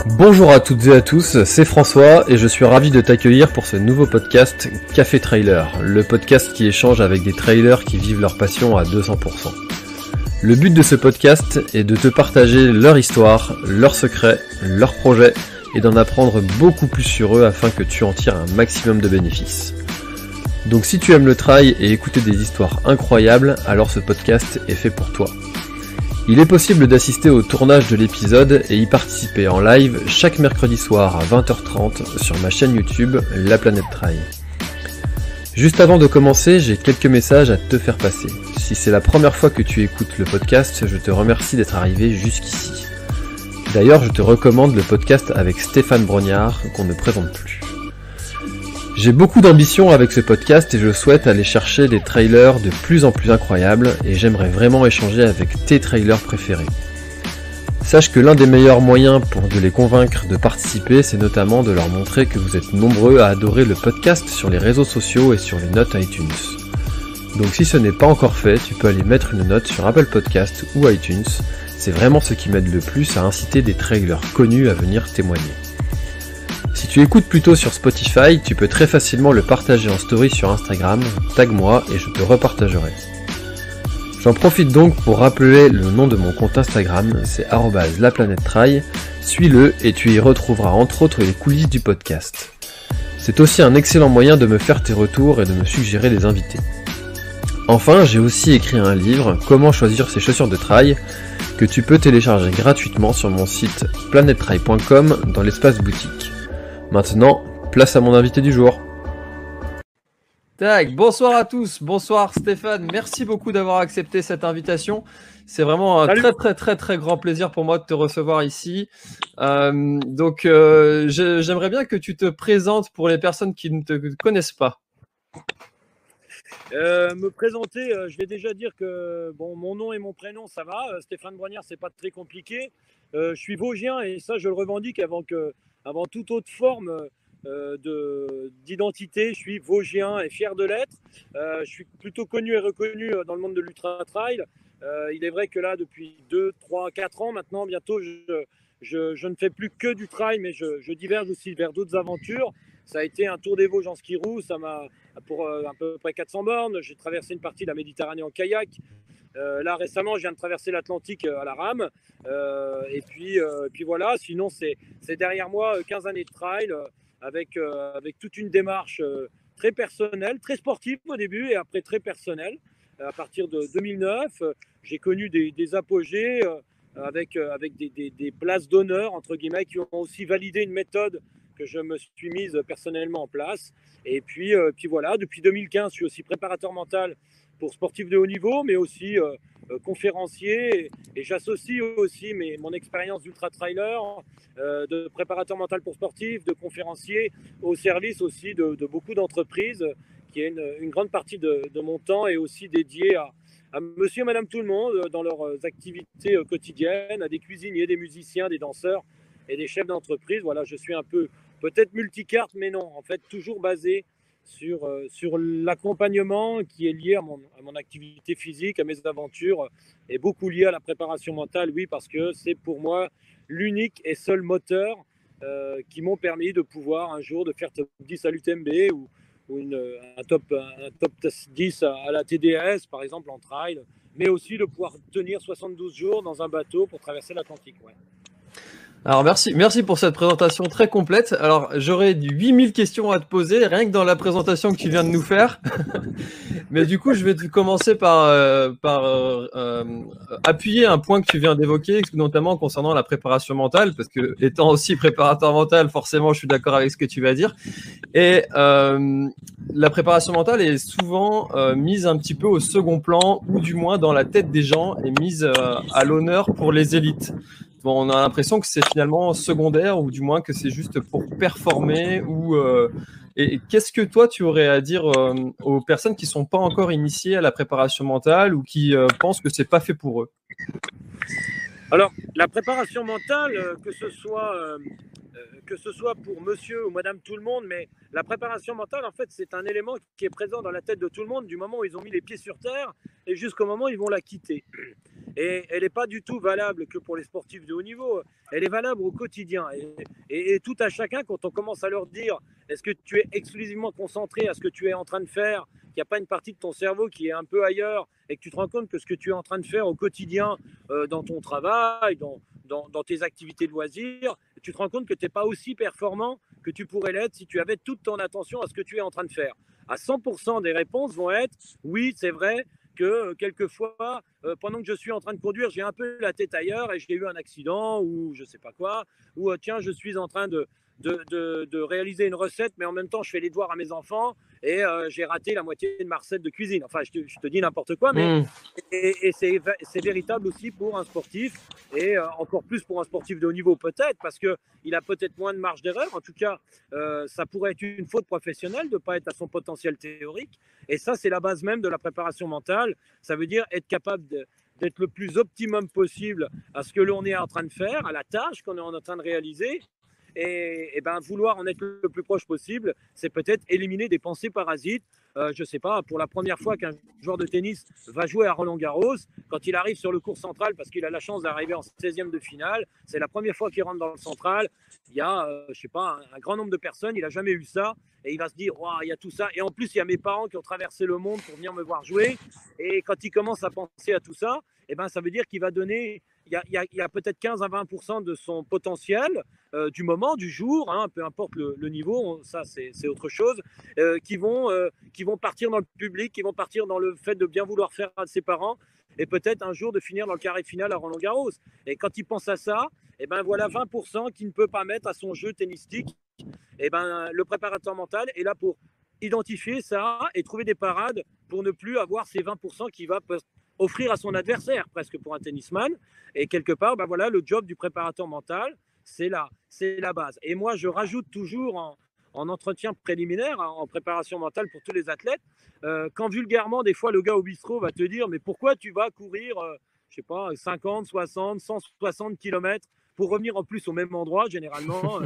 Bonjour à toutes et à tous, c'est François et je suis ravi de t'accueillir pour ce nouveau podcast Café Trailer, le podcast qui échange avec des trailers qui vivent leur passion à 200%. Le but de ce podcast est de te partager leur histoire, leurs secrets, leurs projets et d'en apprendre beaucoup plus sur eux afin que tu en tires un maximum de bénéfices. Donc si tu aimes le trail et écouter des histoires incroyables, alors ce podcast est fait pour toi. Il est possible d'assister au tournage de l'épisode et y participer en live chaque mercredi soir à 20h30 sur ma chaîne YouTube La Planète Trail. Juste avant de commencer, j'ai quelques messages à te faire passer. Si c'est la première fois que tu écoutes le podcast, je te remercie d'être arrivé jusqu'ici. D'ailleurs, je te recommande le podcast avec Stéphane Brognard qu'on ne présente plus. J'ai beaucoup d'ambition avec ce podcast et je souhaite aller chercher des trailers de plus en plus incroyables et j'aimerais vraiment échanger avec tes trailers préférés. Sache que l'un des meilleurs moyens pour de les convaincre de participer, c'est notamment de leur montrer que vous êtes nombreux à adorer le podcast sur les réseaux sociaux et sur les notes iTunes. Donc si ce n'est pas encore fait, tu peux aller mettre une note sur Apple Podcast ou iTunes, c'est vraiment ce qui m'aide le plus à inciter des trailers connus à venir témoigner. Si tu écoutes plutôt sur Spotify, tu peux très facilement le partager en story sur Instagram, tag-moi et je te repartagerai. J'en profite donc pour rappeler le nom de mon compte Instagram, c'est @laplanètetrail, suis-le et tu y retrouveras entre autres les coulisses du podcast. C'est aussi un excellent moyen de me faire tes retours et de me suggérer des invités. Enfin, j'ai aussi écrit un livre, Comment choisir ses chaussures de trail, que tu peux télécharger gratuitement sur mon site planettrail.com dans l'espace boutique. Maintenant, place à mon invité du jour. Tac, bonsoir à tous, bonsoir Stéphane, merci beaucoup d'avoir accepté cette invitation. C'est vraiment un très grand plaisir pour moi de te recevoir ici. J'aimerais bien que tu te présentes pour les personnes qui ne te connaissent pas. Me présenter, je vais déjà dire que mon nom et mon prénom, ça va. Stéphane Brognard, c'est pas très compliqué. Je suis vosgien et ça, je le revendique avant toute autre forme d'identité. Je suis vosgien et fier de l'être. Je suis plutôt connu et reconnu dans le monde de l'ultra-trail. Il est vrai que là, depuis 2, 3, 4 ans maintenant, bientôt, je ne fais plus que du trail, mais je diverge aussi vers d'autres aventures. Ça a été un tour des Vosges en ski-roue, ça m'a pour à peu près 400 bornes. J'ai traversé une partie de la Méditerranée en kayak. Là récemment, je viens de traverser l'Atlantique à la rame. Et puis voilà, sinon c'est derrière moi 15 années de trail avec toute une démarche très personnelle, très sportive au début et après très personnelle. À partir de 2009, j'ai connu des apogées avec des places d'honneur, entre guillemets, qui ont aussi validé une méthode que je me suis mise personnellement en place. Et puis voilà, depuis 2015, je suis aussi préparateur mental pour sportifs de haut niveau, mais aussi conférencier. Et j'associe aussi mon expérience d'ultra-trailer, de préparateur mental pour sportifs, de conférencier, au service aussi de beaucoup d'entreprises, qui est une grande partie de mon temps est aussi dédiée à monsieur et madame tout le monde dans leurs activités quotidiennes, à des cuisiniers, des musiciens, des danseurs et des chefs d'entreprise. Voilà, je suis un peu peut-être multicarte, mais non, en fait, toujours basé sur l'accompagnement qui est lié à mon activité physique, à mes aventures, et beaucoup lié à la préparation mentale, oui, parce que c'est pour moi l'unique et seul moteur qui m'ont permis de pouvoir un jour de faire top 10 à l'UTMB ou un top 10 à la TDS, par exemple, en trail, mais aussi de pouvoir tenir 72 jours dans un bateau pour traverser l'Atlantique. Ouais. Alors merci pour cette présentation très complète. Alors j'aurais 8000 questions à te poser, rien que dans la présentation que tu viens de nous faire. Mais du coup, je vais commencer par appuyer un point que tu viens d'évoquer, notamment concernant la préparation mentale, parce que étant aussi préparateur mental, forcément, je suis d'accord avec ce que tu vas dire. Et la préparation mentale est souvent mise un petit peu au second plan, ou du moins dans la tête des gens, est mise à l'honneur pour les élites. Bon, on a l'impression que c'est finalement secondaire, ou du moins que c'est juste pour performer. Et qu'est-ce que toi, tu aurais à dire aux personnes qui ne sont pas encore initiées à la préparation mentale ou qui pensent que ce n'est pas fait pour eux? Alors, la préparation mentale, que ce soit pour monsieur ou madame tout le monde, mais la préparation mentale, en fait, c'est un élément qui est présent dans la tête de tout le monde du moment où ils ont mis les pieds sur terre et jusqu'au moment où ils vont la quitter. Et elle n'est pas du tout valable que pour les sportifs de haut niveau. Elle est valable au quotidien. Et tout à chacun, quand on commence à leur dire, est-ce que tu es exclusivement concentré à ce que tu es en train de faire, qu'il n'y a pas une partie de ton cerveau qui est un peu ailleurs, et que tu te rends compte que ce que tu es en train de faire au quotidien, dans ton travail, dans tes activités de loisirs, tu te rends compte que tu n'es pas aussi performant que tu pourrais l'être si tu avais toute ton attention à ce que tu es en train de faire. À 100% des réponses vont être oui, c'est vrai que quelquefois, pendant que je suis en train de conduire, j'ai un peu la tête ailleurs et j'ai eu un accident ou je sais pas quoi, ou tiens, je suis en train de réaliser une recette, mais en même temps, je fais les devoirs à mes enfants et j'ai raté la moitié de ma recette de cuisine. Enfin, je te dis n'importe quoi, mais et c'est véritable aussi pour un sportif et encore plus pour un sportif de haut niveau peut-être, parce qu'il a peut-être moins de marge d'erreur. En tout cas, ça pourrait être une faute professionnelle de ne pas être à son potentiel théorique. Et ça, c'est la base même de la préparation mentale. Ça veut dire être capable d'être le plus optimum possible à ce que l'on est en train de faire, à la tâche qu'on est en train de réaliser. Et ben, vouloir en être le plus proche possible, c'est peut-être éliminer des pensées parasites. Je ne sais pas, pour la première fois qu'un joueur de tennis va jouer à Roland-Garros, quand il arrive sur le court central, parce qu'il a la chance d'arriver en 16e de finale, c'est la première fois qu'il rentre dans le central, il y a, je sais pas, un grand nombre de personnes, il n'a jamais eu ça, et il va se dire, wow, il y a tout ça, et en plus, il y a mes parents qui ont traversé le monde pour venir me voir jouer, et quand il commence à penser à tout ça, eh ben, ça veut dire qu'il va donner, il y a peut-être 15 à 20% de son potentiel du moment, du jour, hein, peu importe le niveau, ça c'est autre chose, qui vont partir dans le public, qui vont partir dans le fait de bien vouloir faire à ses parents et peut-être un jour de finir dans le carré de finale à Roland-Garros. Et quand il pense à ça, et ben voilà 20% qu'il ne peut pas mettre à son jeu tennistique. Et ben le préparateur mental est là pour identifier ça et trouver des parades pour ne plus avoir ces 20% qu'il va offrir à son adversaire, presque pour un tennisman. Et quelque part, ben voilà, le job du préparateur mental, c'est la base. Et moi, je rajoute toujours en entretien préliminaire, en préparation mentale pour tous les athlètes, quand vulgairement, des fois, le gars au bistrot va te dire, mais pourquoi tu vas courir, je sais pas, 50, 60, 160 km pour revenir en plus au même endroit, généralement,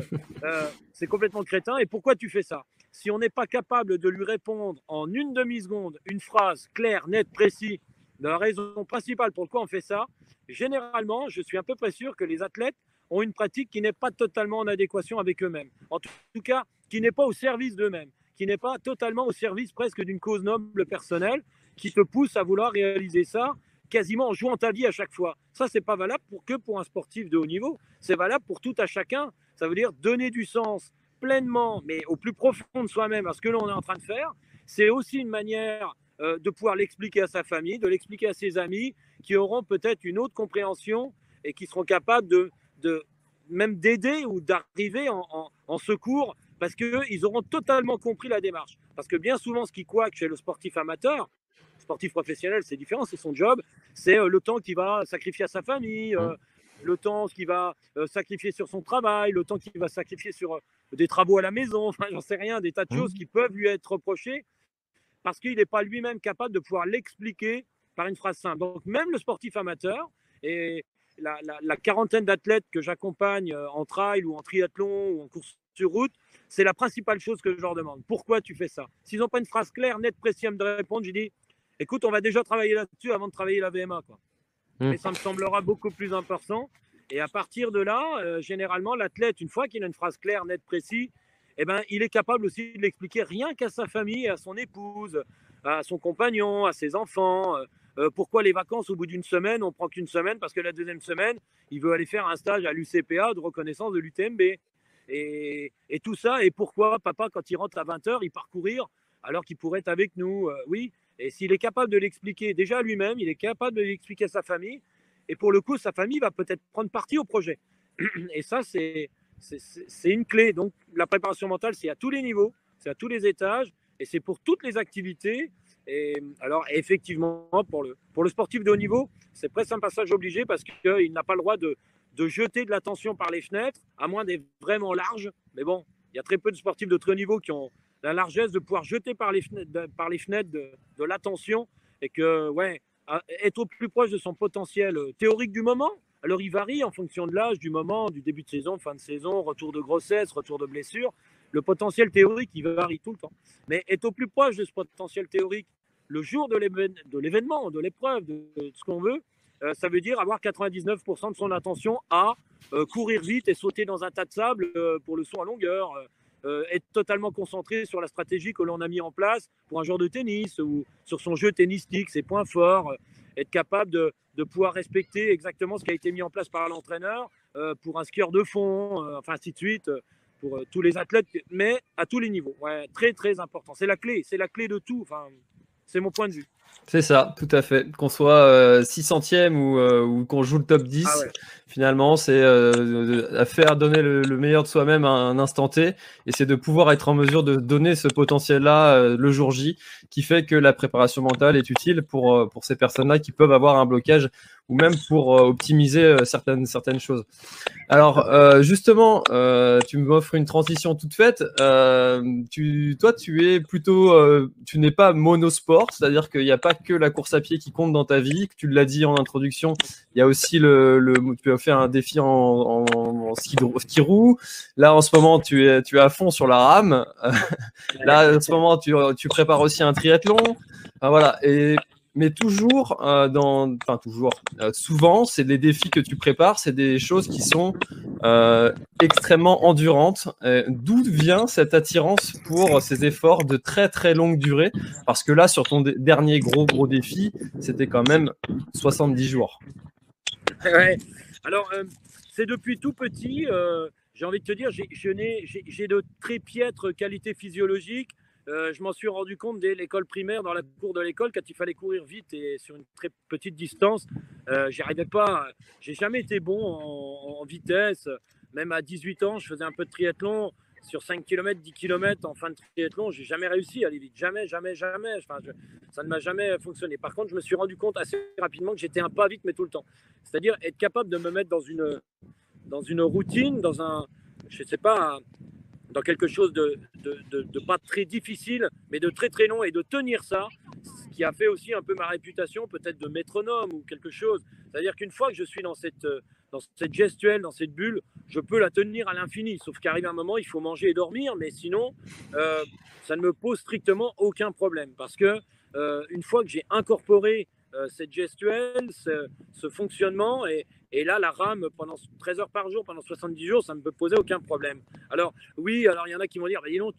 c'est complètement crétin. Et pourquoi tu fais ça? Si on n'est pas capable de lui répondre en une demi-seconde, une phrase claire, nette, précise, de la raison principale pourquoi on fait ça, généralement, je suis à peu près sûr que les athlètes ont une pratique qui n'est pas totalement en adéquation avec eux-mêmes. En tout cas, qui n'est pas au service d'eux-mêmes, qui n'est pas totalement au service presque d'une cause noble personnelle, qui te pousse à vouloir réaliser ça quasiment en jouant ta vie à chaque fois. Ça, c'est pas valable que pour un sportif de haut niveau, c'est valable pour tout à chacun. Ça veut dire donner du sens pleinement, mais au plus profond de soi-même à ce que l'on est en train de faire. C'est aussi une manière de pouvoir l'expliquer à sa famille, de l'expliquer à ses amis, qui auront peut-être une autre compréhension et qui seront capables même d'aider ou d'arriver en secours parce qu'ils auront totalement compris la démarche. Parce que bien souvent, ce qui couac chez le sportif amateur, sportif professionnel, c'est différent, c'est son job, c'est le temps qu'il va sacrifier à sa famille, le temps qu'il va sacrifier sur son travail, le temps qu'il va sacrifier sur des travaux à la maison, enfin, j'en sais rien, des tas de choses qui peuvent lui être reprochées parce qu'il n'est pas lui-même capable de pouvoir l'expliquer par une phrase simple. Donc même le sportif amateur et la quarantaine d'athlètes que j'accompagne en trail ou en triathlon ou en course sur route, c'est la principale chose que je leur demande. Pourquoi tu fais ça? S'ils n'ont pas une phrase claire, nette, précise à me répondre, je dis, écoute, on va déjà travailler là-dessus avant de travailler la VMA, quoi. Mais ça me semblera beaucoup plus important. Et à partir de là, généralement, l'athlète, une fois qu'il a une phrase claire, nette, précise, eh ben, il est capable aussi de l'expliquer rien qu'à sa famille, à son épouse, à son compagnon, à ses enfants. Pourquoi les vacances au bout d'une semaine, on prend qu'une semaine parce que la deuxième semaine, il veut aller faire un stage à l'UCPA de reconnaissance de l'UTMB. Et tout ça, et pourquoi papa, quand il rentre à 20h, il part courir alors qu'il pourrait être avec nous? Oui, et s'il est capable de l'expliquer déjà lui-même, il est capable de l'expliquer à sa famille, et pour le coup, sa famille va peut-être prendre partie au projet. Et ça, c'est une clé. Donc, la préparation mentale, c'est à tous les niveaux, c'est à tous les étages, et c'est pour toutes les activités. Et alors, effectivement, pour le sportif de haut niveau, c'est presque un passage obligé parce qu'il n'a pas le droit de jeter de l'attention par les fenêtres, à moins d'être vraiment large. Mais bon, il y a très peu de sportifs de très haut niveau qui ont la largesse de pouvoir jeter par les fenêtres de l'attention et que, ouais, être au plus proche de son potentiel théorique du moment. Alors, il varie en fonction de l'âge, du moment, du début de saison, fin de saison, retour de grossesse, retour de blessure. Le potentiel théorique, il varie tout le temps. Mais être au plus proche de ce potentiel théorique le jour de l'événement, de l'épreuve, de ce qu'on veut, ça veut dire avoir 99% de son attention à courir vite et sauter dans un tas de sable pour le saut en longueur, être totalement concentré sur la stratégie que l'on a mis en place pour un joueur de tennis ou sur son jeu tennistique, ses points forts, être capable de pouvoir respecter exactement ce qui a été mis en place par l'entraîneur pour un skieur de fond, enfin ainsi de suite, pour tous les athlètes, mais à tous les niveaux. Ouais, très très important. C'est la clé de tout. Enfin, c'est mon point de vue. C'est ça, tout à fait. Qu'on soit 600e ou qu'on joue le top 10, finalement, c'est à faire donner le meilleur de soi-même à un instant T. Et c'est de pouvoir être en mesure de donner ce potentiel-là le jour J, qui fait que la préparation mentale est utile pour ces personnes-là qui peuvent avoir un blocage ou même pour optimiser certaines choses. Alors, justement, tu m'offres une transition toute faite. Toi, tu es plutôt, tu n'es pas monosport, c'est-à-dire qu'il n'y a pas que la course à pied qui compte dans ta vie. Tu l'as dit en introduction, il y a aussi tu as fait un défi en ski roue. Là, en ce moment, tu es à fond sur la rame. Là, en ce moment, tu prépares aussi un triathlon. Enfin, voilà. Mais toujours, souvent, c'est des défis que tu prépares, c'est des choses qui sont extrêmement endurantes. D'où vient cette attirance pour ces efforts de très très longue durée? Parce que là, sur ton dernier gros défi, c'était quand même 70 jours. Ouais. Alors, c'est depuis tout petit, j'ai envie de te dire, j'ai de très piètres qualités physiologiques. Je m'en suis rendu compte dès l'école primaire, dans la cour de l'école, quand il fallait courir vite et sur une très petite distance. J'y arrivais pas. J'ai jamais été bon en vitesse. Même à 18 ans, je faisais un peu de triathlon. Sur 5 km, 10 km en fin de triathlon, j'ai jamais réussi à aller vite. Jamais. Enfin, ça ne m'a jamais fonctionné. Par contre, je me suis rendu compte assez rapidement que j'étais un pas vite, mais tout le temps. C'est-à-dire être capable de me mettre dans une routine, je sais pas, dans quelque chose de pas très difficile, mais de très très long, et de tenir ça, ce qui a fait aussi un peu ma réputation, peut-être de métronome ou quelque chose. C'est-à-dire qu'une fois que je suis dans cette gestuelle, dans cette bulle, je peux la tenir à l'infini. Sauf qu'arrive un moment, il faut manger et dormir, mais sinon, ça ne me pose strictement aucun problème. Parce que une fois que j'ai incorporé cette gestuelle, ce fonctionnement, et là, la rame pendant 13 heures par jour, pendant 70 jours, ça ne me posait aucun problème. Alors, oui, alors il y en a qui vont dire, bah, dis donc,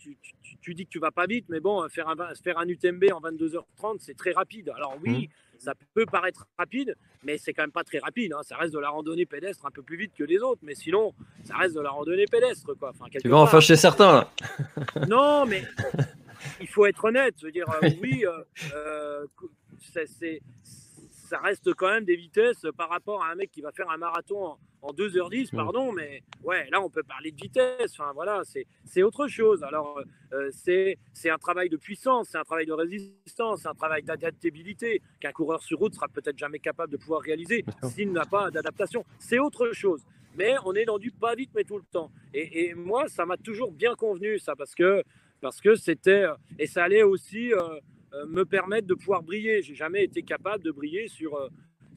tu dis que tu vas pas vite, mais bon, faire un UTMB en 22h30, c'est très rapide. Alors oui, ça peut paraître rapide, mais c'est quand même pas très rapide. Hein. Ça reste de la randonnée pédestre un peu plus vite que les autres, mais sinon, ça reste de la randonnée pédestre, quoi. Enfin, tu vas en fâcher certains, là. Non, mais il faut être honnête. Je veux dire, oui, ça reste quand même des vitesses par rapport à un mec qui va faire un marathon en 2h10, pardon, mais ouais, là on peut parler de vitesse, enfin voilà, c'est autre chose. Alors c'est un travail de puissance, c'est un travail de résistance, c'est un travail d'adaptabilité qu'un coureur sur route sera peut-être jamais capable de pouvoir réaliser s'il n'a pas d'adaptation. C'est autre chose. Mais on est dans du pas vite mais tout le temps. Et moi, ça m'a toujours bien convenu, ça, parce que c'était, et ça allait aussi me permettre de pouvoir briller. J'ai jamais été capable de briller sur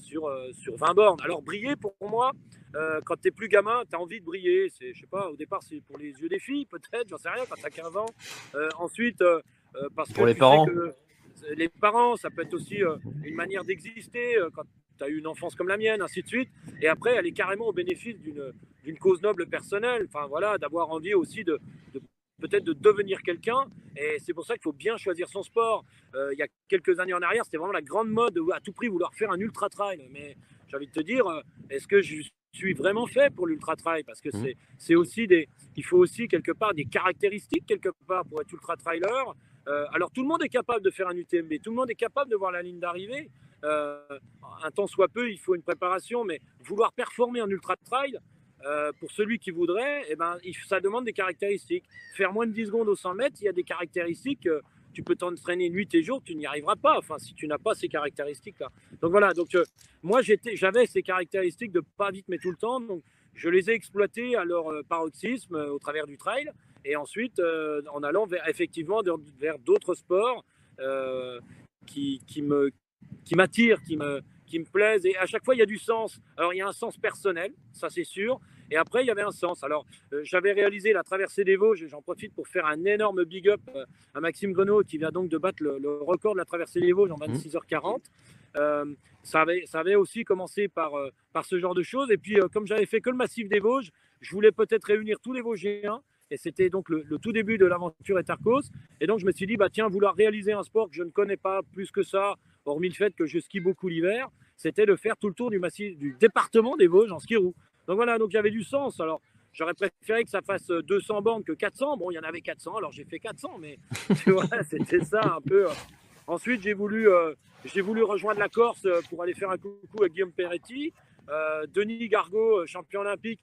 20 bornes. Alors briller, pour moi, quand tu es plus gamin, tu as envie de briller. Je sais pas, au départ c'est pour les yeux des filles, peut-être, j'en sais rien, quand tu as 15 ans. Ensuite, parce pour que les parents. Les parents, ça peut être aussi une manière d'exister quand tu as eu une enfance comme la mienne, ainsi de suite. Et après, elle est carrément au bénéfice d'une cause noble personnelle. Enfin voilà, d'avoir envie aussi peut-être de devenir quelqu'un, et c'est pour ça qu'il faut bien choisir son sport. Il y a quelques années en arrière, c'était vraiment la grande mode de à tout prix vouloir faire un ultra trail, mais j'ai envie de te dire, est-ce que je suis vraiment fait pour l'ultra trail? Parce que c'est aussi il faut aussi quelque part des caractéristiques quelque part pour être ultra trailer. Alors tout le monde est capable de faire un UTMB, tout le monde est capable de voir la ligne d'arrivée. Un temps soit peu, il faut une préparation, mais vouloir performer en ultra trail, pour celui qui voudrait, eh ben, ça demande des caractéristiques. Faire moins de 10 secondes au 100 mètres, il y a des caractéristiques, tu peux t'entraîner nuit et jour, tu n'y arriveras pas, enfin, si tu n'as pas ces caractéristiques-là. Donc voilà, moi j'avais ces caractéristiques de pas vite mais tout le temps, donc je les ai exploitées à leur paroxysme au travers du trail, et ensuite en allant effectivement vers d'autres sports qui m'attirent, qui me plaisent, et à chaque fois il y a du sens. Alors il y a un sens personnel, ça c'est sûr, et après il y avait un sens. Alors j'avais réalisé la traversée des Vosges, et j'en profite pour faire un énorme big up à Maxime Grenaud, qui vient donc de battre le record de la traversée des Vosges en 26h40. Ça avait aussi commencé par ce genre de choses. Et puis, comme j'avais fait que le massif des Vosges, je voulais peut-être réunir tous les Vosgiens. Et c'était donc le tout début de l'aventure Etarcos. Et donc, je me suis dit, bah, tiens, vouloir réaliser un sport que je ne connais pas plus que ça, hormis le fait que je skie beaucoup l'hiver, c'était de faire tout le tour du département des Vosges en ski roue. Donc voilà, donc il y avait du sens. Alors, j'aurais préféré que ça fasse 200 bornes que 400. Bon, il y en avait 400, alors j'ai fait 400, mais tu vois, c'était ça un peu. Ensuite, j'ai voulu rejoindre la Corse pour aller faire un coucou à Guillaume Peretti, Denis Gargaud, champion olympique,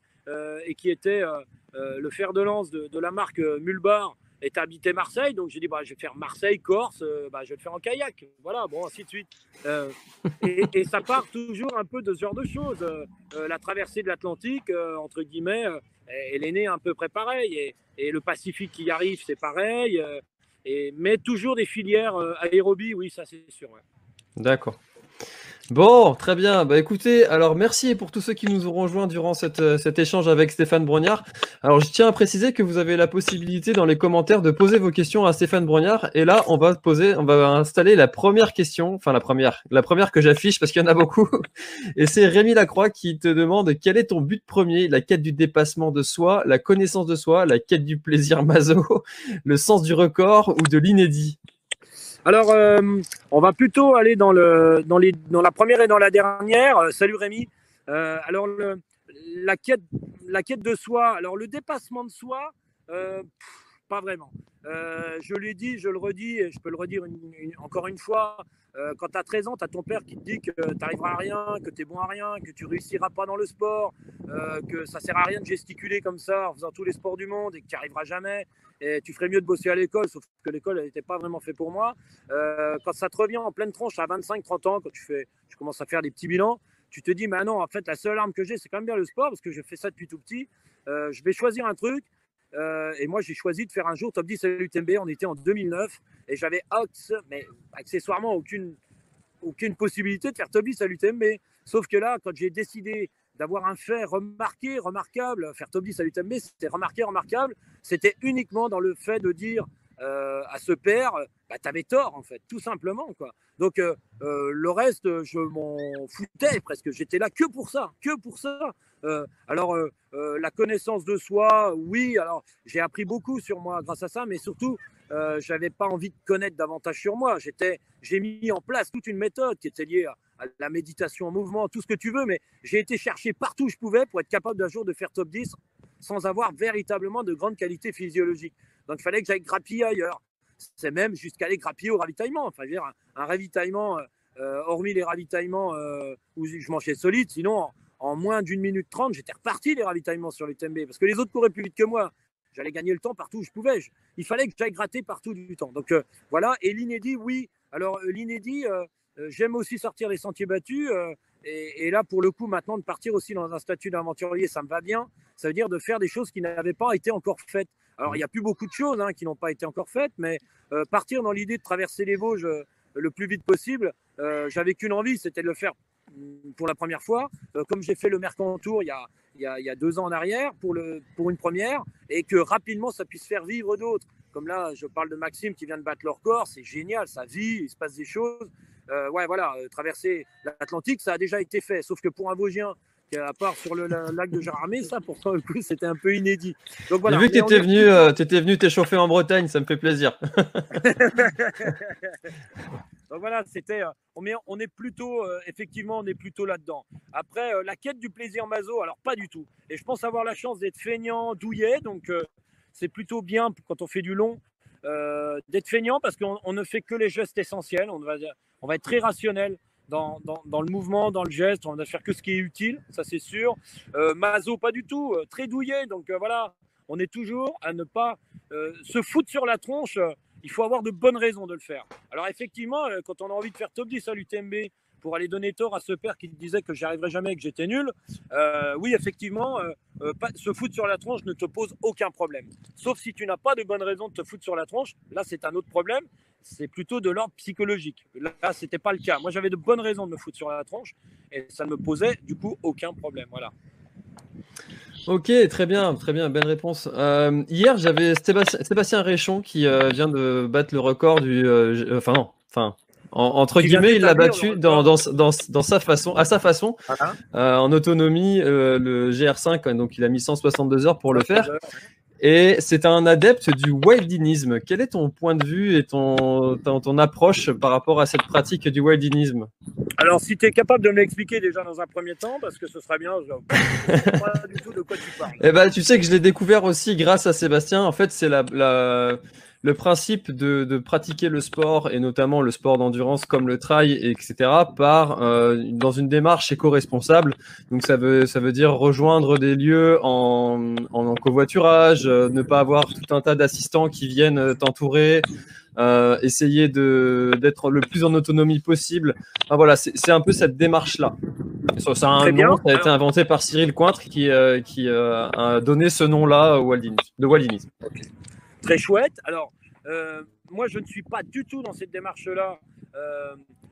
et qui était le fer de lance de la marque Mulbar, est habité Marseille. Donc j'ai dit, bah, je vais faire Marseille, Corse, bah, je vais le faire en kayak. Voilà, bon, ainsi de suite. Et ça part toujours un peu de ce genre de choses. La traversée de l'Atlantique, entre guillemets, elle est née à peu près pareil. Et le Pacifique qui arrive, c'est pareil. Mais toujours des filières aérobie, oui, ça c'est sûr. Ouais. D'accord. Bon, très bien. Bah écoutez, alors merci pour tous ceux qui nous ont rejoints durant cet échange avec Stéphane Brognard. Alors je tiens à préciser que vous avez la possibilité dans les commentaires de poser vos questions à Stéphane Brognard. Et là, on va installer la première question, enfin la première que j'affiche parce qu'il y en a beaucoup. Et c'est Rémi Lacroix qui te demande quel est ton but premier, la quête du dépassement de soi, la connaissance de soi, la quête du plaisir maso, le sens du record ou de l'inédit. Alors, on va plutôt aller dans la première et dans la dernière. Salut Rémi. Alors, la quête de soi, alors le dépassement de soi, pas vraiment. Je l'ai dit, je le redis, et je peux le redire encore une fois. Quand tu as 13 ans, tu as ton père qui te dit que tu n'arriveras à rien, que tu es bon à rien, que tu réussiras pas dans le sport, que ça sert à rien de gesticuler comme ça en faisant tous les sports du monde et que tu n'y arriveras jamais. Et tu ferais mieux de bosser à l'école, sauf que l'école n'était pas vraiment fait pour moi. Quand ça te revient en pleine tronche à 25-30 ans, quand tu commences à faire des petits bilans, tu te dis, mais non, en fait, la seule arme que j'ai, c'est quand même bien le sport, parce que je fais ça depuis tout petit. Je vais choisir un truc. Et moi, j'ai choisi de faire un jour top 10 à l'UTMB. On était en 2009 et j'avais mais accessoirement aucune possibilité de faire top 10 à l'UTMB. Sauf que là, quand j'ai décidé d'avoir un fait remarquable, faire top 10 à l'UTMB, c'était remarquable. C'était uniquement dans le fait de dire à ce père, bah, t'avais tort en fait, tout simplement quoi. Donc le reste, je m'en foutais presque. J'étais là que pour ça. Alors la connaissance de soi, oui. Alors j'ai appris beaucoup sur moi grâce à ça, mais surtout j'avais pas envie de connaître davantage sur moi. J'ai mis en place toute une méthode qui était liée à la méditation en mouvement, tout ce que tu veux, mais j'ai été chercher partout où je pouvais pour être capable d'un jour de faire top 10 sans avoir véritablement de grandes qualités physiologiques. Donc il fallait que j'aille grappiller ailleurs. C'est même jusqu'à aller grappiller au ravitaillement. Enfin, je veux dire, un ravitaillement, hormis les ravitaillements où je mangeais solide, sinon en moins d'1 minute 30, j'étais reparti les ravitaillements sur les TMB parce que les autres couraient plus vite que moi. J'allais gagner le temps partout où je pouvais. Il fallait que j'aille gratter partout du temps. Donc voilà. Et l'inédit, oui. Alors l'inédit, j'aime aussi sortir des sentiers battus. Et là, pour le coup, maintenant, de partir aussi dans un statut d'aventurier, ça me va bien. Ça veut dire de faire des choses qui n'avaient pas été encore faites. Alors, il n'y a plus beaucoup de choses qui n'ont pas été encore faites, mais partir dans l'idée de traverser les Vosges le plus vite possible, j'avais qu'une envie, c'était de le faire pour la première fois. Comme j'ai fait le Mercantour il y a 2 ans en arrière pour une première, et que rapidement, ça puisse faire vivre d'autres. Comme là, je parle de Maxime qui vient de battre leur corps, c'est génial, ça vit, il se passe des choses. Ouais, voilà, traverser l'Atlantique, ça a déjà été fait. Sauf que pour un Vosgien, à part sur le lac de Jarramé, ça, pourtant, le coup, c'était un peu inédit. Donc voilà. J'ai vu que tu étais venu t'échauffer en Bretagne, ça me fait plaisir. Donc voilà, on est plutôt, effectivement, on est plutôt là-dedans. Après, la quête du plaisir maso, alors pas du tout. Et je pense avoir la chance d'être feignant, douillet, donc c'est plutôt bien quand on fait du long. D'être feignant parce qu'on ne fait que les gestes essentiels. On va être très rationnel dans le mouvement, dans le geste. On va faire que ce qui est utile, ça c'est sûr. Maso, pas du tout. Très douillet. Donc voilà, on est toujours à ne pas se foutre sur la tronche. Il faut avoir de bonnes raisons de le faire. Alors effectivement, quand on a envie de faire top 10 à l'UTMB pour aller donner tort à ce père qui disait que j'y arriverais jamais et que j'étais nul, oui, effectivement, se foutre sur la tronche ne te pose aucun problème. Sauf si tu n'as pas de bonnes raisons de te foutre sur la tronche, là, c'est un autre problème. C'est plutôt de l'ordre psychologique. Là, ce n'était pas le cas. Moi, j'avais de bonnes raisons de me foutre sur la tronche et ça ne me posait, du coup, aucun problème. Voilà. Ok, très bien, belle réponse. Hier, j'avais Sébastien Réchon qui vient de battre le record Entre Qui vient guillemets, il l'a d'établir battu le record. dans sa façon, à sa façon, Voilà. en autonomie, le GR5. Donc, il a mis 162 heures pour le faire. Ouais. Et c'est un adepte du wildinisme. Quel est ton point de vue et ton approche par rapport à cette pratique du wildinisme? Alors, si tu es capable de me l'expliquer déjà dans un premier temps, parce que ce serait bien, je ne sais pas du tout de quoi tu parles. Eh ben, tu sais que je l'ai découvert aussi grâce à Sébastien. En fait, c'est le principe de pratiquer le sport, et notamment le sport d'endurance comme le trail, etc., dans une démarche éco-responsable. Donc, ça veut dire rejoindre des lieux en covoiturage, ne pas avoir tout un tas d'assistants qui viennent t'entourer, essayer d'être le plus en autonomie possible. Enfin, voilà, c'est un peu cette démarche-là. Ça a un Très bien. nom, ça a été inventé par Cyril Cointre qui a donné ce nom-là de waldinisme. Très chouette. Alors, moi, je ne suis pas du tout dans cette démarche-là.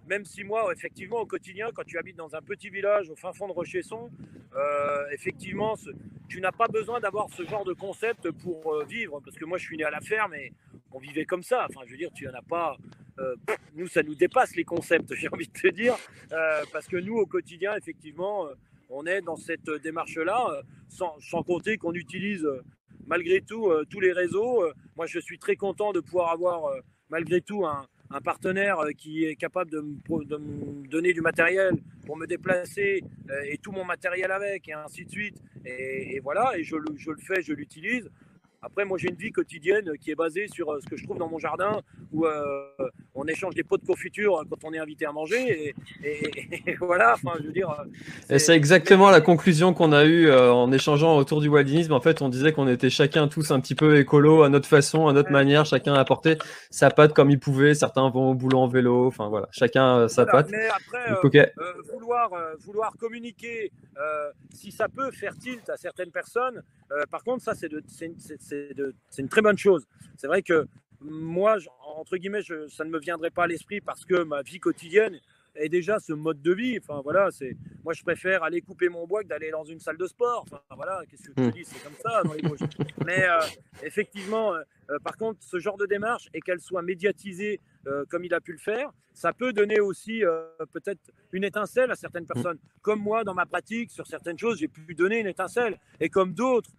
Même si moi, effectivement, au quotidien, quand tu habites dans un petit village au fin fond de Rochesson, effectivement, tu n'as pas besoin d'avoir ce genre de concept pour vivre. Parce que moi, je suis né à la ferme et on vivait comme ça. Enfin, je veux dire, tu n'en as pas... nous, ça nous dépasse les concepts, j'ai envie de te dire. Parce que nous, au quotidien, effectivement, on est dans cette démarche-là, sans compter qu'on utilise... malgré tout, tous les réseaux. Moi, je suis très content de pouvoir avoir, malgré tout, un partenaire qui est capable de me donner du matériel pour me déplacer et tout mon matériel avec, et ainsi de suite. Et voilà, et je le fais, je l'utilise. Après, moi, j'ai une vie quotidienne qui est basée sur ce que je trouve dans mon jardin, où on échange des pots de confiture quand on est invité à manger. Et voilà, enfin, je veux dire... Et c'est exactement la conclusion qu'on a eue en échangeant autour du waldinisme. En fait, on disait qu'on était chacun tous un petit peu écolo, à notre façon, à notre manière. Chacun apportait sa patte comme il pouvait. Certains vont au boulot en vélo. Enfin, voilà, chacun sa patte. Mais après, Donc, okay. vouloir communiquer, si ça peut faire tilt à certaines personnes, par contre, ça, c'est une très bonne chose. C'est vrai que moi, entre guillemets, ça ne me viendrait pas à l'esprit parce que ma vie quotidienne est déjà ce mode de vie. Enfin, voilà, moi, je préfère aller couper mon bois que d'aller dans une salle de sport. Enfin, voilà, qu'est-ce que je te dis, c'est comme ça dans les Vosges. Mais effectivement, par contre, ce genre de démarche, et qu'elle soit médiatisée comme il a pu le faire, ça peut donner aussi peut-être une étincelle à certaines personnes. Comme moi, dans ma pratique, sur certaines choses, j'ai pu donner une étincelle. Et comme d'autres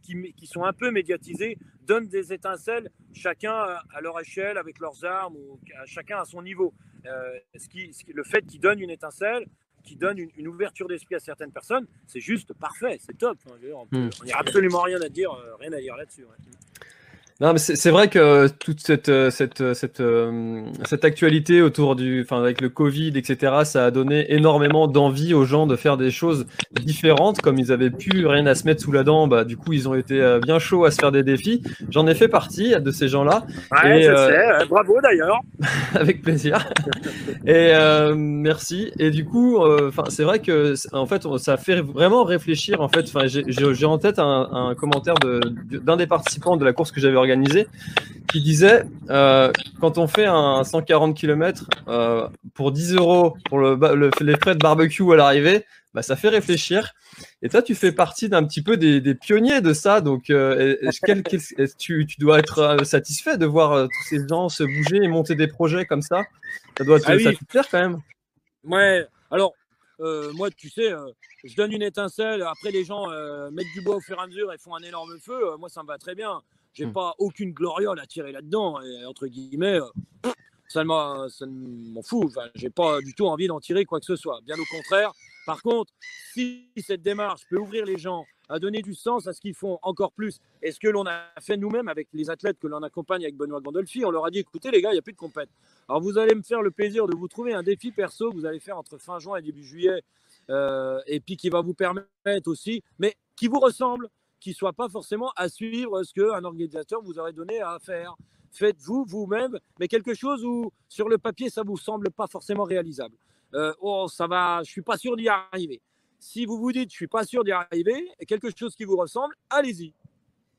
qui sont un peu médiatisés, donnent des étincelles, chacun à leur échelle, avec leurs armes, ou chacun à son niveau. Le fait qu'ils donnent une étincelle, qui donne une ouverture d'esprit à certaines personnes, c'est juste parfait, c'est top. On n'y a absolument rien à dire là-dessus. Ouais. Non, mais c'est vrai que toute cette actualité autour avec le Covid, etc., ça a donné énormément d'envie aux gens de faire des choses différentes, comme ils avaient plus rien à se mettre sous la dent. Bah, du coup, ils ont été bien chauds à se faire des défis. J'en ai fait partie de ces gens-là. Ouais, je sais. Bravo d'ailleurs. Avec plaisir. Et merci. Et du coup, c'est vrai que en fait, ça fait vraiment réfléchir. En fait, j'ai en tête un commentaire d'un des participants de la course que j'avais organisée qui disait quand on fait un 140 km pour 10 € pour les frais de barbecue à l'arrivée, bah, ça fait réfléchir. Et toi, tu fais partie d'un petit peu des pionniers de ça. Donc, tu dois être satisfait de voir tous ces gens se bouger et monter des projets comme ça. Ça doit ça te plaire quand même. Ouais, alors, moi, tu sais, je donne une étincelle. Après, les gens mettent du bois au fur et à mesure et font un énorme feu. Moi, ça me va très bien. J'ai pas aucune gloriole à tirer là-dedans. Et, entre guillemets, ça m'en fout. Enfin, j'ai pas du tout envie d'en tirer quoi que ce soit. Bien au contraire. Par contre, si cette démarche peut ouvrir les gens à donner du sens à ce qu'ils font encore plus, et ce que l'on a fait nous-mêmes avec les athlètes que l'on accompagne avec Benoît Gandolfi, on leur a dit, écoutez les gars, il n'y a plus de compète. Alors vous allez me faire le plaisir de vous trouver un défi perso que vous allez faire entre fin juin et début juillet, et puis qui va vous permettre aussi, mais qui vous ressemble, qui ne soit pas forcément à suivre ce qu'un organisateur vous aurait donné à faire. Faites-vous vous-même, mais quelque chose où sur le papier ça ne vous semble pas forcément réalisable. Ça va, je ne suis pas sûr d'y arriver. Si vous vous dites je ne suis pas sûr d'y arriver, quelque chose qui vous ressemble, allez-y.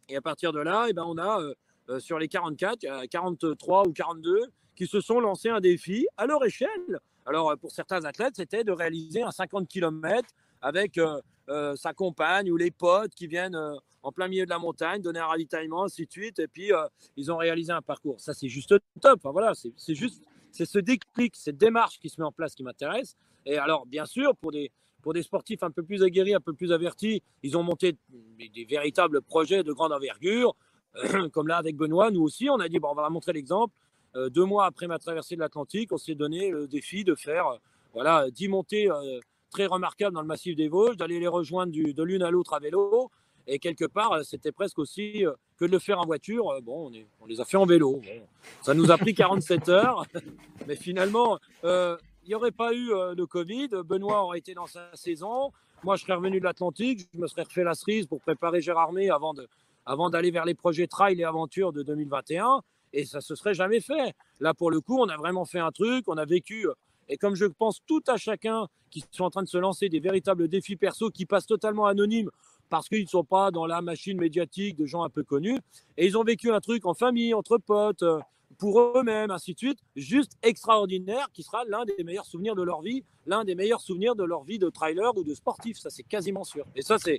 Et à partir de là, on a sur les 44, 43 ou 42 qui se sont lancés un défi à leur échelle. Alors pour certains athlètes, c'était de réaliser un 50 km avec sa compagne ou les potes qui viennent en plein milieu de la montagne, donner un ravitaillement, ainsi de suite. Et puis, ils ont réalisé un parcours. Ça, c'est juste top. Enfin, voilà, c'est juste c'est ce déclic, cette démarche qui se met en place qui m'intéresse. Et alors, bien sûr, pour des sportifs un peu plus aguerris, un peu plus avertis, ils ont monté des véritables projets de grande envergure. Comme là avec Benoît, nous aussi, on a dit, bon, on va montrer l'exemple. 2 mois après ma traversée de l'Atlantique, on s'est donné le défi de faire 10 montées très remarquables dans le massif des Vosges, d'aller les rejoindre de l'une à l'autre à vélo. Et quelque part, c'était presque aussi que de le faire en voiture. Bon, on les a fait en vélo. Bon, ça nous a pris 47 heures. Mais finalement, il n'y aurait pas eu de Covid. Benoît aurait été dans sa saison. Moi, je serais revenu de l'Atlantique. Je me serais refait la cerise pour préparer Gérardmer avant d'aller vers les projets trail et aventure de 2021. Et ça ne se serait jamais fait. Là, pour le coup, on a vraiment fait un truc. On a vécu. Et comme je pense tout à chacun qui sont en train de se lancer des véritables défis perso qui passent totalement anonymes parce qu'ils ne sont pas dans la machine médiatique de gens un peu connus. Et ils ont vécu un truc en famille, entre potes, pour eux-mêmes, ainsi de suite, juste extraordinaire, qui sera l'un des meilleurs souvenirs de leur vie, l'un des meilleurs souvenirs de leur vie de trailer ou de sportif. Ça, c'est quasiment sûr. Et ça, c'est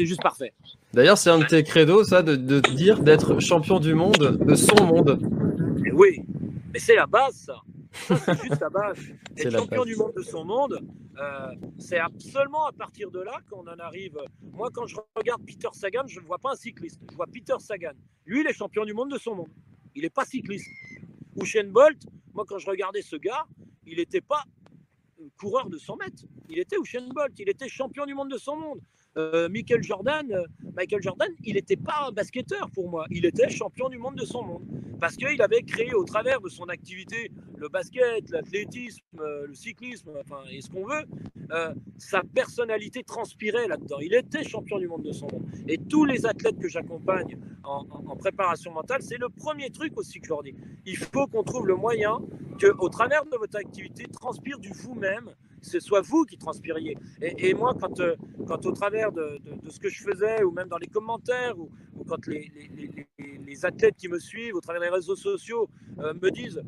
juste parfait. D'ailleurs, c'est un de tes credos, ça, de dire d'être champion du monde, de son monde. Et oui, mais c'est la base, ça. Ça, c'est juste la base. Être champion du monde de son monde, c'est seulement à partir de là qu'on en arrive. Moi, quand je regarde Peter Sagan, je ne vois pas un cycliste. Je vois Peter Sagan. Lui, il est champion du monde de son monde. Il n'est pas cycliste. Usain Bolt, moi, quand je regardais ce gars, il n'était pas coureur de 100 mètres. Il était Usain Bolt. Il était champion du monde de son monde. Michael Jordan, il n'était pas basketteur pour moi. Il était champion du monde de son monde. Parce qu'il avait créé au travers de son activité, le basket, l'athlétisme, le cyclisme, enfin, et ce qu'on veut, sa personnalité transpirait là-dedans. Il était champion du monde de son monde. Et tous les athlètes que j'accompagne en préparation mentale, c'est le premier truc aussi que je leur dis. Il faut qu'on trouve le moyen qu'au travers de votre activité, transpire du vous-même, ce soit vous qui transpiriez. Et moi, quand au travers de ce que je faisais, ou même dans les commentaires, ou quand les athlètes qui me suivent au travers des réseaux sociaux me disent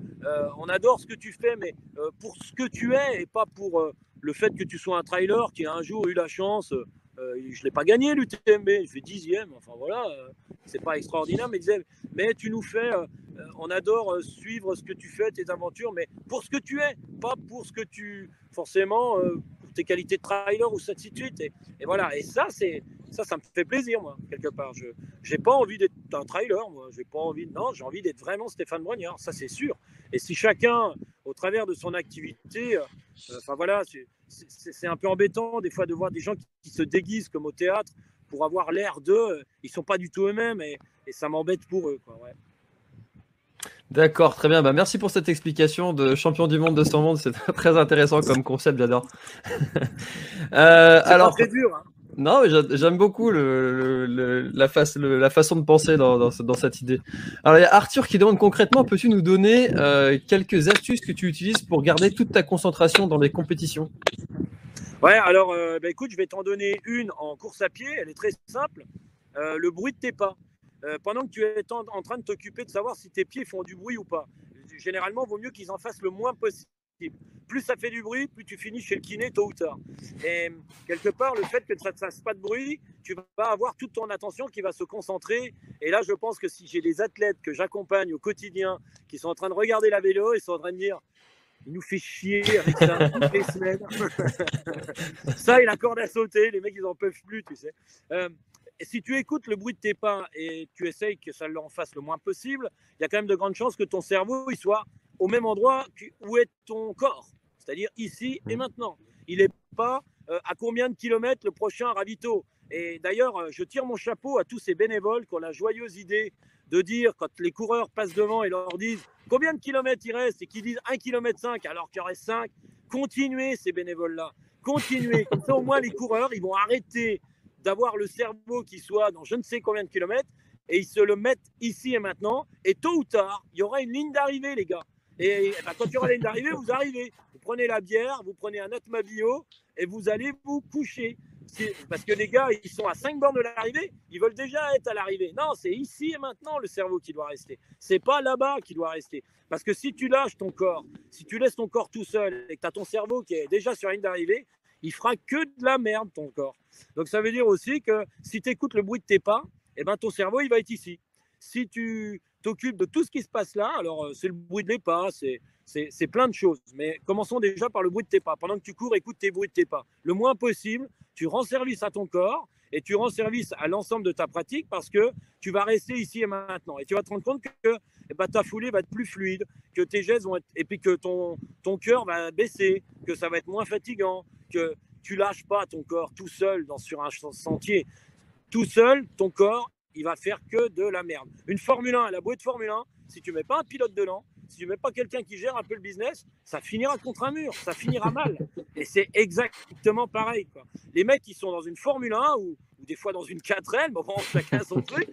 on adore ce que tu fais, mais pour ce que tu es, et pas pour le fait que tu sois un trailer qui a un jour eu la chance, je ne l'ai pas gagné l'UTMB, je fais 10e, enfin voilà, c'est pas extraordinaire, mais mais tu nous fais, on adore suivre ce que tu fais, tes aventures, mais pour ce que tu es, pas pour ce que tu, forcément, pour tes qualités de trailer ou ainsi de suite. Et voilà, et ça me fait plaisir, moi, quelque part. Je n'ai pas envie d'être un trailer, moi, j'ai envie d'être vraiment Stéphane Brognard, ça c'est sûr. Et si chacun, au travers de son activité, enfin voilà, c'est un peu embêtant des fois de voir des gens qui se déguisent comme au théâtre pour avoir l'air d'eux, ils sont pas du tout eux-mêmes et ça m'embête pour eux, quoi, ouais. D'accord, très bien. Merci pour cette explication de champion du monde de son monde. C'est très intéressant comme concept, j'adore. Alors, pas très dur, hein. Non, mais j'aime beaucoup la façon de penser dans cette idée. Alors, il y a Arthur qui demande concrètement, peux-tu nous donner quelques astuces que tu utilises pour garder toute ta concentration dans les compétitions ? Ouais, alors, écoute, je vais t'en donner une en course à pied. Elle est très simple. Le bruit de tes pas. Pendant que tu es en train de t'occuper de savoir si tes pieds font du bruit ou pas. Généralement, il vaut mieux qu'ils en fassent le moins possible. Plus ça fait du bruit, plus tu finis chez le kiné tôt ou tard. Et quelque part, le fait que ça ne fasse pas de bruit, tu vas avoir toute ton attention qui va se concentrer. Et là, je pense que si j'ai des athlètes que j'accompagne au quotidien qui sont en train de regarder la vélo, ils sont en train de dire il nous fait chier avec ça toutes les semaines. Ça et la corde à sauter, les mecs, ils n'en peuvent plus, tu sais. Si tu écoutes le bruit de tes pas et tu essayes que ça en fasse le moins possible, il y a quand même de grandes chances que ton cerveau il soit au même endroit où est ton corps, c'est-à-dire ici et maintenant. Il n'est pas à combien de kilomètres le prochain ravito. Et d'ailleurs, je tire mon chapeau à tous ces bénévoles qui ont la joyeuse idée de dire, quand les coureurs passent devant et leur disent combien de kilomètres il reste et qu'ils disent 1,5 km alors qu'il en reste 5, continuez ces bénévoles-là, continuez. Comme ça, au moins, les coureurs, ils vont arrêter d'avoir le cerveau qui soit dans je ne sais combien de kilomètres et ils se le mettent ici et maintenant. Et tôt ou tard, il y aura une ligne d'arrivée, les gars. Et quand il y aura la ligne d'arrivée, vous arrivez. Vous prenez la bière, vous prenez un Atma Bio et vous allez vous coucher. Parce que les gars, ils sont à 5 bornes de l'arrivée, ils veulent déjà être à l'arrivée. Non, c'est ici et maintenant le cerveau qui doit rester. C'est pas là-bas qui doit rester. Parce que si tu lâches ton corps, si tu laisses ton corps tout seul et que tu as ton cerveau qui est déjà sur la ligne d'arrivée, il fera que de la merde, ton corps. Donc ça veut dire aussi que si tu écoutes le bruit de tes pas, eh ben, ton cerveau, il va être ici. Si tu t'occupes de tout ce qui se passe là. Alors, c'est le bruit des pas, c'est plein de choses. Mais commençons déjà par le bruit de tes pas. Pendant que tu cours, écoute tes bruits de tes pas. Le moins possible, tu rends service à ton corps et tu rends service à l'ensemble de ta pratique parce que tu vas rester ici et maintenant. Et tu vas te rendre compte que ta foulée va être plus fluide, que tes gestes vont être... Et puis que ton cœur va baisser, que ça va être moins fatigant, que tu lâches pas ton corps tout seul sur un sentier. Tout seul, ton corps, il va faire que de la merde. Une Formule 1, la bouée de Formule 1, si tu mets pas un pilote dedans, si tu mets pas quelqu'un qui gère un peu le business, ça finira contre un mur, ça finira mal. Et c'est exactement pareil, quoi. Les mecs qui sont dans une Formule 1 ou des fois dans une 4L, bon, chacun son truc,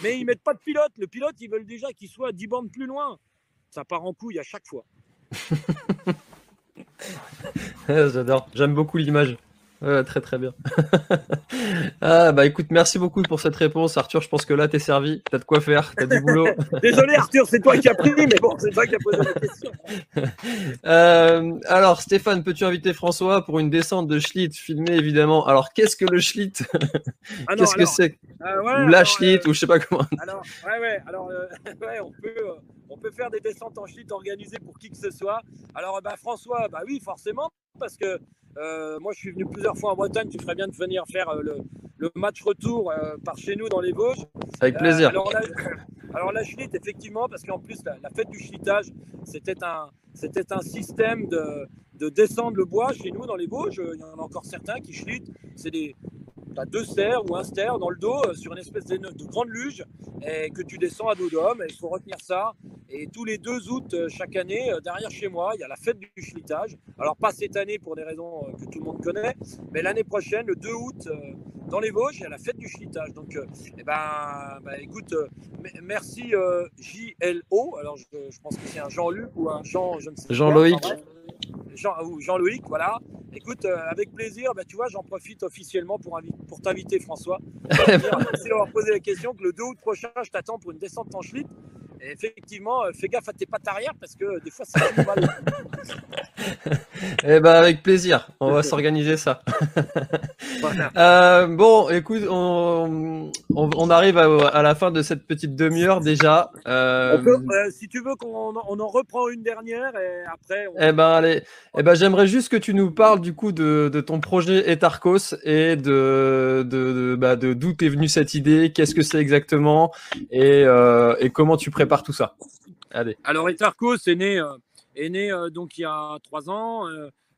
mais ils mettent pas de pilote. Le pilote, ils veulent déjà qu'il soit 10 bornes plus loin. Ça part en couille à chaque fois. J'adore, j'aime beaucoup l'image. Très très bien. Ah bah écoute, merci beaucoup pour cette réponse, Arthur. Je pense que là t'es servi, t'as de quoi faire, t'as du boulot. Désolé Arthur, c'est toi qui as pris, mais bon, c'est toi qui as posé la question. Alors Stéphane, peux-tu inviter François pour une descente de Schlitt filmée évidemment. Alors qu'est-ce que le Schlitt? Qu'est-ce que c'est? Ou la Schlitt, ou je sais pas comment. Alors on peut faire des descentes en Schlitt organisées pour qui que ce soit. Alors François, oui forcément, parce que moi je suis venu plusieurs fois en Bretagne, tu ferais bien de venir faire le match retour par chez nous dans les Vosges. Avec plaisir. Alors la Schlitt, effectivement, parce qu'en plus la fête du Schlittage, c'était un système de descendre le bois chez nous dans les Vosges. Il y en a encore certains qui Schlitt, c'est t'as 2 stères ou un stère dans le dos sur une espèce de grande luge et que tu descends à dos d'homme. Il faut retenir ça. Et tous les 2 août chaque année, derrière chez moi, il y a la fête du Schlittage. Alors pas cette année pour des raisons que tout le monde connaît, mais l'année prochaine, le 2 août, dans les Vosges, il y a la fête du Schlittage. Donc, écoute, merci JLO. Alors je pense que c'est un Jean-Luc ou un Jean, je ne sais pas. Jean-Loïc. Jean-Loïc, voilà. Écoute, avec plaisir, tu vois, j'en profite officiellement pour t'inviter, François. Merci d'avoir posé la question, que le 2 août prochain, je t'attends pour une descente en Schlitt. Et effectivement, fais gaffe à tes pattes arrière parce que des fois, c'est pas mal. Avec plaisir, on va s'organiser ça. Voilà. Bon, écoute, on arrive à la fin de cette petite demi-heure déjà. Si tu veux qu'on en reprend une dernière et après. Allez. J'aimerais juste que tu nous parles du coup de ton projet Etarkos et de d'où t'es venue cette idée, qu'est-ce que c'est exactement et comment tu prépares tout ça. Allez. Alors Etarkos est né donc il y a 3 ans.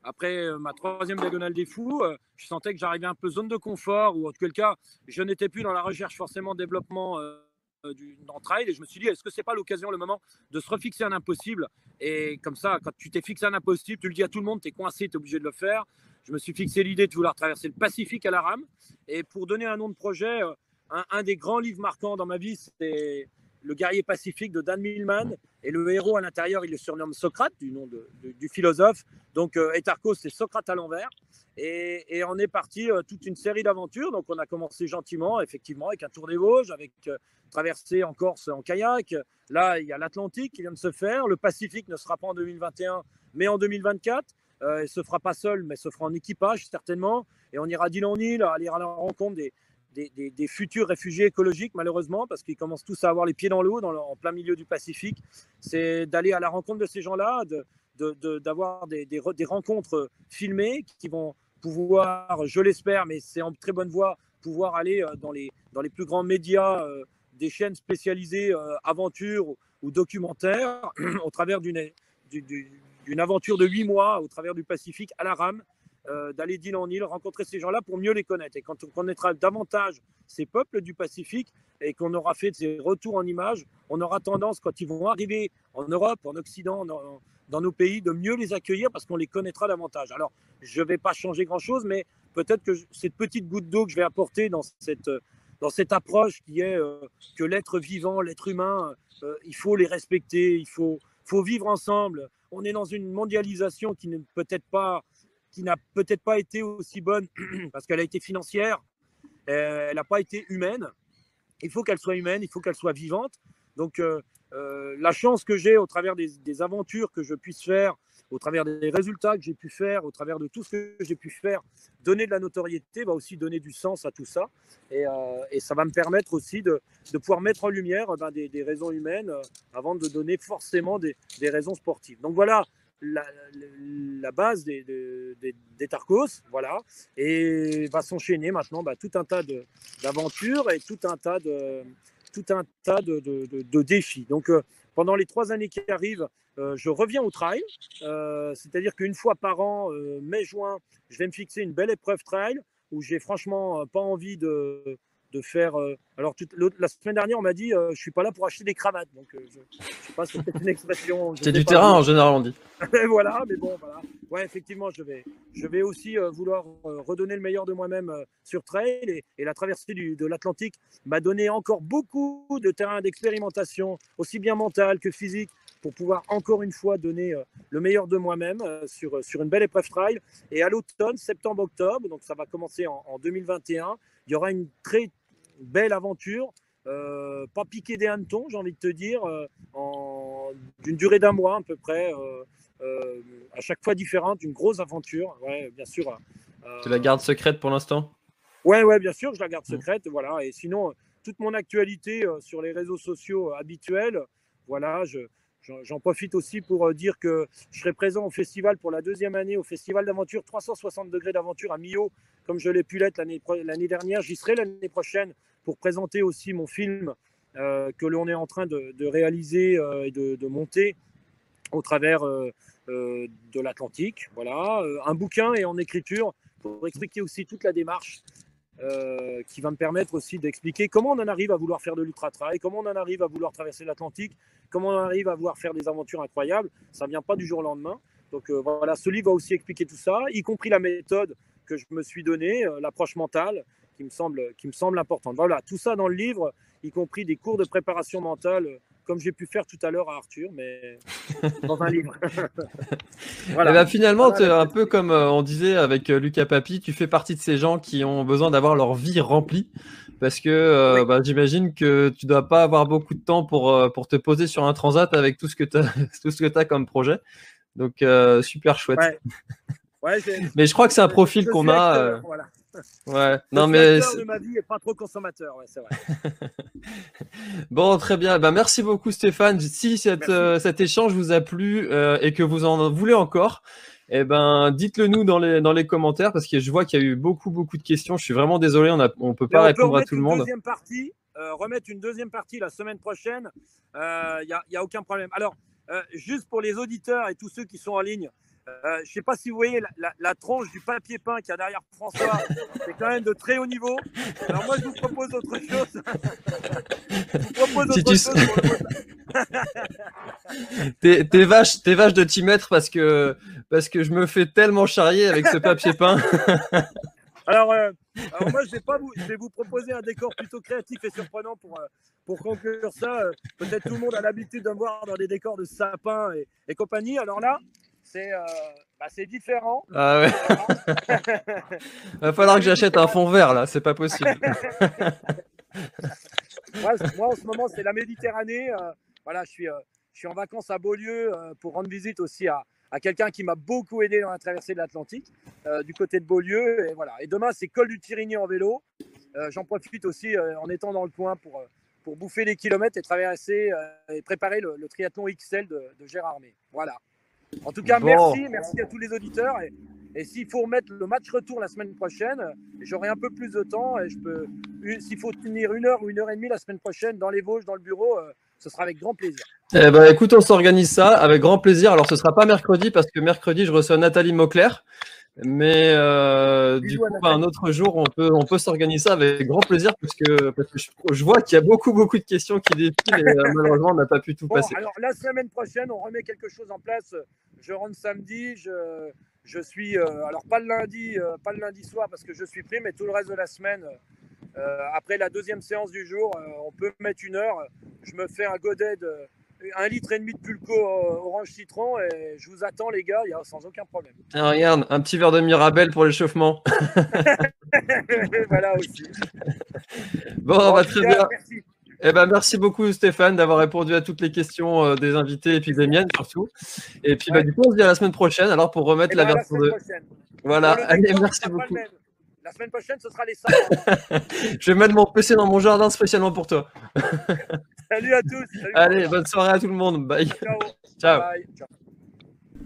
Après ma 3e diagonale des fous, je sentais que j'arrivais un peu zone de confort, ou en tout cas, je n'étais plus dans la recherche forcément développement dans trail, et je me suis dit, est-ce que c'est pas l'occasion, le moment de se refixer un impossible? Et comme ça, quand tu t'es fixé un impossible, tu le dis à tout le monde, tu es coincé, tu es obligé de le faire. Je me suis fixé l'idée de vouloir traverser le Pacifique à la rame. Et pour donner un nom de projet, un des grands livres marquants dans ma vie, c'est Le guerrier pacifique de Dan Millman, et le héros à l'intérieur, il le surnomme Socrate, du nom du philosophe. Donc Etarkos, c'est Socrate à l'envers. Et on est parti toute une série d'aventures. Donc on a commencé gentiment, effectivement, avec un tour des Vosges, avec traversée en Corse en kayak. Là, il y a l'Atlantique qui vient de se faire. Le Pacifique ne sera pas en 2021, mais en 2024. Il ne se fera pas seul, mais se fera en équipage, certainement. Et on ira d'île en île, aller à la rencontre des futurs réfugiés écologiques, malheureusement, parce qu'ils commencent tous à avoir les pieds dans l'eau, en plein milieu du Pacifique. C'est d'aller à la rencontre de ces gens-là, d'avoir des rencontres filmées qui vont pouvoir, je l'espère, mais c'est en très bonne voie, pouvoir aller dans les plus grands médias des chaînes spécialisées aventure ou documentaires au travers d'une aventure de 8 mois au travers du Pacifique à la rame, d'aller d'île en île, rencontrer ces gens-là pour mieux les connaître. Et quand on connaîtra davantage ces peuples du Pacifique et qu'on aura fait ces retours en images, on aura tendance, quand ils vont arriver en Europe, en Occident, dans nos pays, de mieux les accueillir parce qu'on les connaîtra davantage. Alors, je ne vais pas changer grand-chose, mais peut-être que cette petite goutte d'eau que je vais apporter dans cette approche qui est que l'être vivant, l'être humain, il faut les respecter, il faut vivre ensemble. On est dans une mondialisation qui n'a peut-être pas été aussi bonne parce qu'elle a été financière, elle n'a pas été humaine. Il faut qu'elle soit humaine, il faut qu'elle soit vivante. Donc, la chance que j'ai au travers des aventures que je puisse faire au travers des résultats que j'ai pu faire, au travers de tout ce que j'ai pu faire, donner de la notoriété, va aussi donner du sens à tout ça. Et ça va me permettre aussi de pouvoir mettre en lumière des raisons humaines avant de donner forcément des raisons sportives. Donc voilà la base des Tarkos, voilà, et va s'enchaîner maintenant tout un tas d'aventures et tout un tas de défis. Donc pendant les 3 années qui arrivent, je reviens au trail, c'est-à-dire qu'une fois par an, mai-juin, je vais me fixer une belle épreuve trail où j'ai franchement pas envie de faire. Alors, la semaine dernière, on m'a dit je suis pas là pour acheter des cravates. Donc, je sais pas si c'est une expression. C'est du terrain en général, on dit. Voilà, mais bon, voilà. Ouais, effectivement, je vais aussi vouloir redonner le meilleur de moi-même sur trail. Et la traversée de l'Atlantique m'a donné encore beaucoup de terrain d'expérimentation, aussi bien mental que physique, pour pouvoir encore une fois donner le meilleur de moi-même sur une belle épreuve trail. Et à l'automne, septembre-octobre, donc ça va commencer en 2021, il y aura une très belle aventure, pas piqué des hannetons, j'ai envie de te dire, d'une durée d'1 mois à peu près, à chaque fois différente, une grosse aventure, ouais, bien sûr. Tu la gardes secrète pour l'instant? Ouais, bien sûr, je la garde secrète, voilà. Et sinon, toute mon actualité sur les réseaux sociaux habituels, voilà, j'en profite aussi pour dire que je serai présent au festival pour la 2e année, au festival d'aventure 360 degrés d'aventure à Millau, comme je l'ai pu l'être l'année dernière. J'y serai l'année prochaine pour présenter aussi mon film que l'on est en train de réaliser et de monter au travers de l'Atlantique. Voilà, un bouquin est en écriture pour expliquer aussi toute la démarche qui va me permettre aussi d'expliquer comment on en arrive à vouloir faire de l'ultra-trail, comment on en arrive à vouloir traverser l'Atlantique, comment on en arrive à vouloir faire des aventures incroyables. Ça ne vient pas du jour au lendemain. Donc voilà, ce livre va aussi expliquer tout ça, y compris la méthode que je me suis donnée, l'approche mentale qui me semble importante. Voilà, tout ça dans le livre, y compris des cours de préparation mentale, comme j'ai pu faire tout à l'heure à Arthur, mais dans un livre. Voilà. Et ben finalement, tu es un peu comme on disait avec Lucas Papi, tu fais partie de ces gens qui ont besoin d'avoir leur vie remplie, parce que oui. J'imagine que tu dois pas avoir beaucoup de temps pour te poser sur un transat avec tout ce que tu as comme projet. Donc super chouette. Ouais, mais je crois que c'est un profil qu'on a. Voilà. Ouais. Non mais de ma vie et pas trop consommateur, ouais, c'est vrai. Bon, très bien. Merci beaucoup Stéphane. Si cet échange vous a plu et que vous en voulez encore, dites-le nous dans les commentaires, parce que je vois qu'il y a eu beaucoup de questions. Je suis vraiment désolé, on peut pas répondre à tout le monde. Remettre une deuxième partie la semaine prochaine, y a aucun problème. Alors, juste pour les auditeurs et tous ceux qui sont en ligne, je ne sais pas si vous voyez la tronche du papier peint qu'il y a derrière François, c'est quand même de très haut niveau. Alors moi, je vous propose autre chose. T'es vache de t'y mettre parce que je me fais tellement charrier avec ce papier peint. Alors moi, je vais vous proposer un décor plutôt créatif et surprenant pour conclure ça. Peut-être tout le monde a l'habitude de me voir dans des décors de sapin et compagnie. Alors là, c'est différent. Ah ouais. Va falloir que j'achète un fond vert là, c'est pas possible. Moi, en ce moment, c'est la Méditerranée. Voilà, je suis en vacances à Beaulieu pour rendre visite aussi à quelqu'un qui m'a beaucoup aidé dans la traversée de l'Atlantique, du côté de Beaulieu. Et voilà. Et demain, c'est Col du Tirigny en vélo. J'en profite aussi en étant dans le coin pour bouffer les kilomètres et traverser et préparer le triathlon XL de Gérard May. Voilà. En tout cas, merci à tous les auditeurs. Et s'il faut remettre le match retour la semaine prochaine, j'aurai un peu plus de temps et s'il faut tenir 1 heure ou 1 heure et demie la semaine prochaine dans les Vosges, dans le bureau, ce sera avec grand plaisir. Écoute, on s'organise ça avec grand plaisir. Alors, ce sera pas mercredi parce que mercredi, je reçois Nathalie Mauclair. Mais du coup, un autre jour, on peut s'organiser ça avec grand plaisir parce que je vois qu'il y a beaucoup de questions qui défilent et malheureusement, on n'a pas pu tout passer. Alors, la semaine prochaine, on remet quelque chose en place. Je rentre samedi. Je suis, alors pas le lundi soir parce que je suis pris, mais tout le reste de la semaine, après la 2e séance du jour, on peut mettre 1 heure. Je me fais un godet de 1,5 litre de Pulco orange citron et je vous attends les gars, sans aucun problème. Ah, regarde, un petit verre de Mirabelle pour l'échauffement. Voilà aussi. Bon, très bien. Merci. Eh ben, merci beaucoup Stéphane d'avoir répondu à toutes les questions des invités et puis des miennes surtout. Et puis Ouais. du coup on se dit à la semaine prochaine alors pour remettre la version 2. Voilà, allez, merci beaucoup. La semaine prochaine, ce sera les sapins. Je vais mettre mon PC dans mon jardin spécialement pour toi. Salut à tous. Salut. Allez, bonne soirée à tout le monde. Bye. Ciao. Ciao. Bye. Ciao.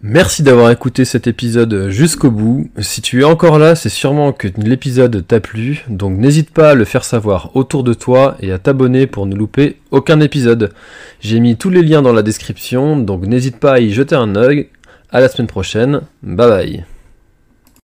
Merci d'avoir écouté cet épisode jusqu'au bout. Si tu es encore là, c'est sûrement que l'épisode t'a plu, donc n'hésite pas à le faire savoir autour de toi et à t'abonner pour ne louper aucun épisode. J'ai mis tous les liens dans la description, donc n'hésite pas à y jeter un œil. À la semaine prochaine, bye bye.